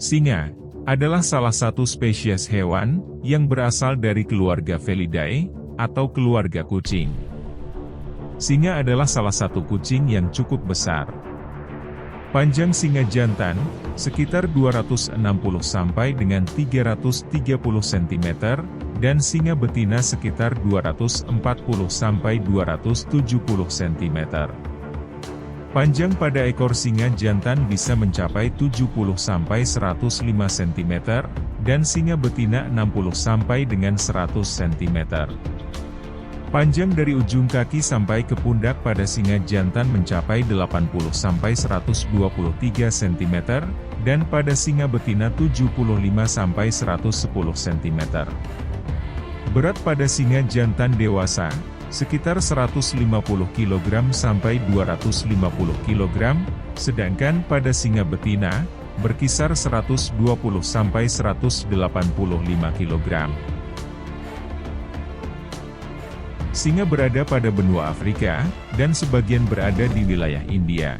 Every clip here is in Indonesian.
Singa adalah salah satu spesies hewan yang berasal dari keluarga Felidae atau keluarga kucing. Singa adalah salah satu kucing yang cukup besar. Panjang singa jantan sekitar 260 sampai dengan 330 cm dan singa betina sekitar 240 sampai 270 cm. Panjang pada ekor singa jantan bisa mencapai 70 sampai 105 cm, dan singa betina 60 sampai dengan 100 cm. Panjang dari ujung kaki sampai ke pundak pada singa jantan mencapai 80 sampai 123 cm, dan pada singa betina 75 sampai 110 cm. Berat pada singa jantan dewasa sekitar 150 kg sampai 250 kg, sedangkan pada singa betina berkisar 120 sampai 185 kg. Singa berada pada benua Afrika dan sebagian berada di wilayah India.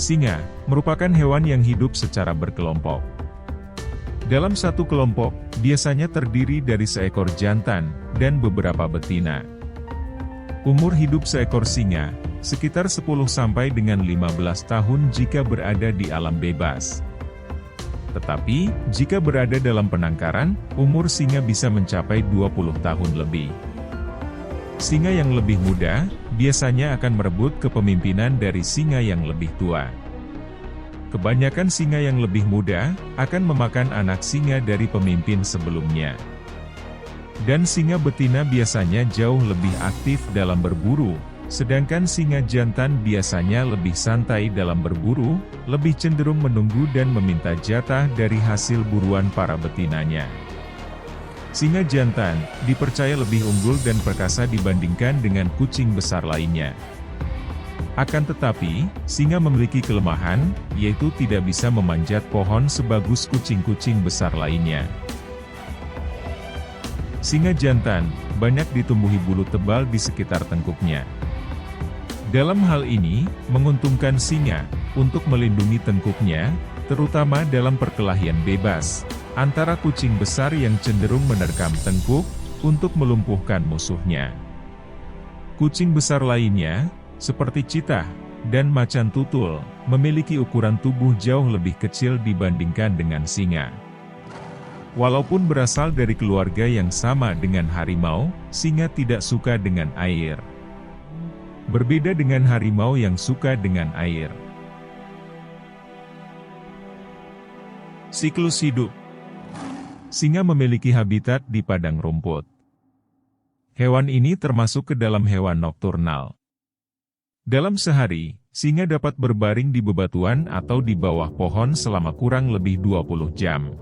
Singa merupakan hewan yang hidup secara berkelompok. Dalam satu kelompok, biasanya terdiri dari seekor jantan dan beberapa betina. Umur hidup seekor singa sekitar 10 sampai dengan 15 tahun jika berada di alam bebas. Tetapi, jika berada dalam penangkaran, umur singa bisa mencapai 20 tahun lebih. Singa yang lebih muda biasanya akan merebut kepemimpinan dari singa yang lebih tua. Kebanyakan singa yang lebih muda akan memakan anak singa dari pemimpin sebelumnya. Dan singa betina biasanya jauh lebih aktif dalam berburu, sedangkan singa jantan biasanya lebih santai dalam berburu, lebih cenderung menunggu dan meminta jatah dari hasil buruan para betinanya. Singa jantan dipercaya lebih unggul dan perkasa dibandingkan dengan kucing besar lainnya. Akan tetapi, singa memiliki kelemahan, yaitu tidak bisa memanjat pohon sebagus kucing-kucing besar lainnya. Singa jantan banyak ditumbuhi bulu tebal di sekitar tengkuknya. Dalam hal ini, menguntungkan singa untuk melindungi tengkuknya, terutama dalam perkelahian bebas antara kucing besar yang cenderung menerkam tengkuk untuk melumpuhkan musuhnya. Kucing besar lainnya, seperti cheetah dan macan tutul, memiliki ukuran tubuh jauh lebih kecil dibandingkan dengan singa. Walaupun berasal dari keluarga yang sama dengan harimau, singa tidak suka dengan air. Berbeda dengan harimau yang suka dengan air. Siklus hidup. Singa memiliki habitat di padang rumput. Hewan ini termasuk ke dalam hewan nokturnal. Dalam sehari, singa dapat berbaring di bebatuan atau di bawah pohon selama kurang lebih 20 jam.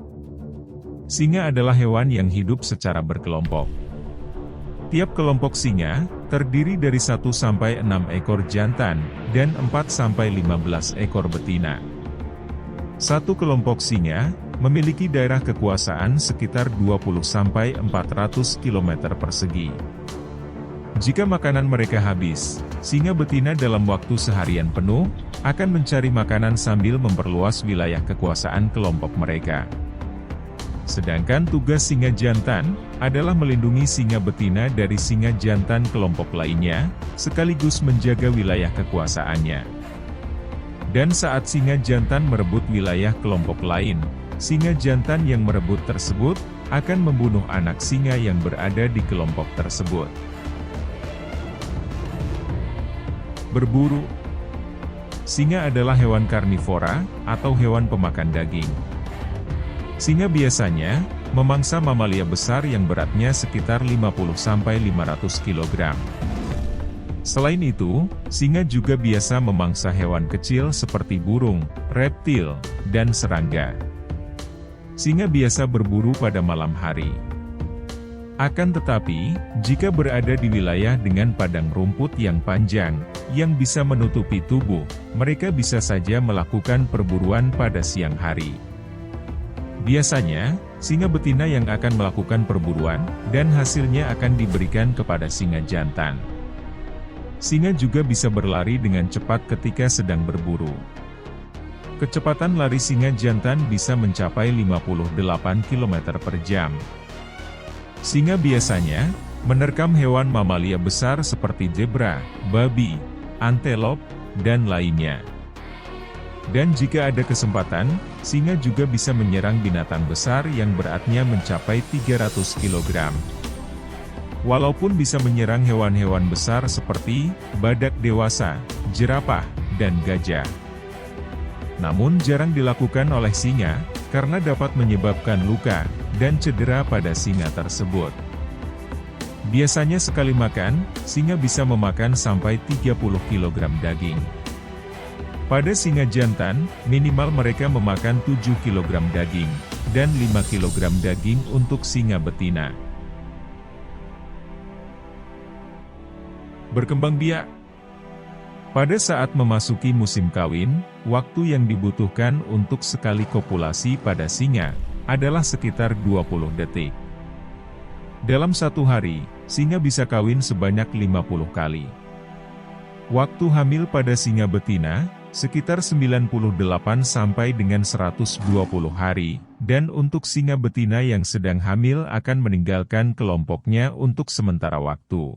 Singa adalah hewan yang hidup secara berkelompok. Tiap kelompok singa terdiri dari 1 sampai 6 ekor jantan dan 4 sampai 15 ekor betina. Satu kelompok singa memiliki daerah kekuasaan sekitar 20 sampai 400 km persegi. Jika makanan mereka habis, singa betina dalam waktu seharian penuh akan mencari makanan sambil memperluas wilayah kekuasaan kelompok mereka. Sedangkan tugas singa jantan adalah melindungi singa betina dari singa jantan kelompok lainnya, sekaligus menjaga wilayah kekuasaannya. Dan saat singa jantan merebut wilayah kelompok lain, singa jantan yang merebut tersebut akan membunuh anak singa yang berada di kelompok tersebut. Berburu. Singa adalah hewan karnivora atau hewan pemakan daging. Singa biasanya memangsa mamalia besar yang beratnya sekitar 50 sampai 500 kg. Selain itu, singa juga biasa memangsa hewan kecil seperti burung, reptil, dan serangga. Singa biasa berburu pada malam hari. Akan tetapi, jika berada di wilayah dengan padang rumput yang panjang, yang bisa menutupi tubuh, mereka bisa saja melakukan perburuan pada siang hari. Biasanya, singa betina yang akan melakukan perburuan, dan hasilnya akan diberikan kepada singa jantan. Singa juga bisa berlari dengan cepat ketika sedang berburu. Kecepatan lari singa jantan bisa mencapai 58 km per jam. Singa biasanya menerkam hewan mamalia besar seperti zebra, babi, antelop, dan lainnya. Dan jika ada kesempatan, singa juga bisa menyerang binatang besar yang beratnya mencapai 300 kg. Walaupun bisa menyerang hewan-hewan besar seperti badak dewasa, jerapah, dan gajah. Namun jarang dilakukan oleh singa, karena dapat menyebabkan luka dan cedera pada singa tersebut. Biasanya sekali makan, singa bisa memakan sampai 30 kg daging. Pada singa jantan, minimal mereka memakan 7 kg daging, dan 5 kg daging untuk singa betina. Berkembang biak. Pada saat memasuki musim kawin, waktu yang dibutuhkan untuk sekali kopulasi pada singa adalah sekitar 20 detik. Dalam satu hari, singa bisa kawin sebanyak 50 kali. Waktu hamil pada singa betina, sekitar 98 sampai dengan 120 hari, dan untuk singa betina yang sedang hamil akan meninggalkan kelompoknya untuk sementara waktu.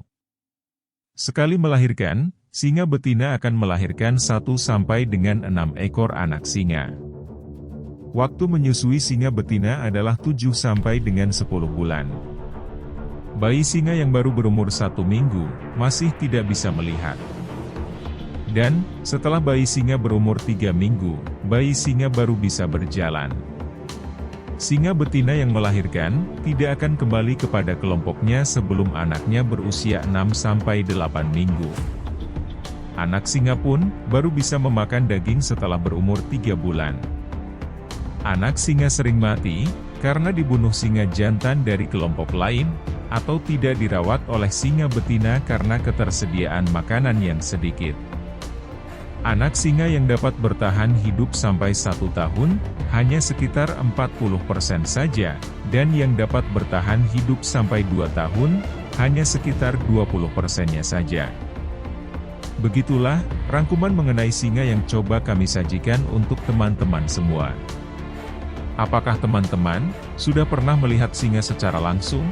Sekali melahirkan, singa betina akan melahirkan 1 sampai dengan 6 ekor anak singa. Waktu menyusui singa betina adalah 7 sampai dengan 10 bulan. Bayi singa yang baru berumur 1 minggu, masih tidak bisa melihat. Dan, setelah bayi singa berumur 3 minggu, bayi singa baru bisa berjalan. Singa betina yang melahirkan, tidak akan kembali kepada kelompoknya sebelum anaknya berusia 6 sampai 8 minggu. Anak singa pun, baru bisa memakan daging setelah berumur 3 bulan. Anak singa sering mati, karena dibunuh singa jantan dari kelompok lain, atau tidak dirawat oleh singa betina karena ketersediaan makanan yang sedikit. Anak singa yang dapat bertahan hidup sampai 1 tahun, hanya sekitar 40% saja, dan yang dapat bertahan hidup sampai 2 tahun, hanya sekitar 20%-nya saja. Begitulah, rangkuman mengenai singa yang coba kami sajikan untuk teman-teman semua. Apakah teman-teman sudah pernah melihat singa secara langsung?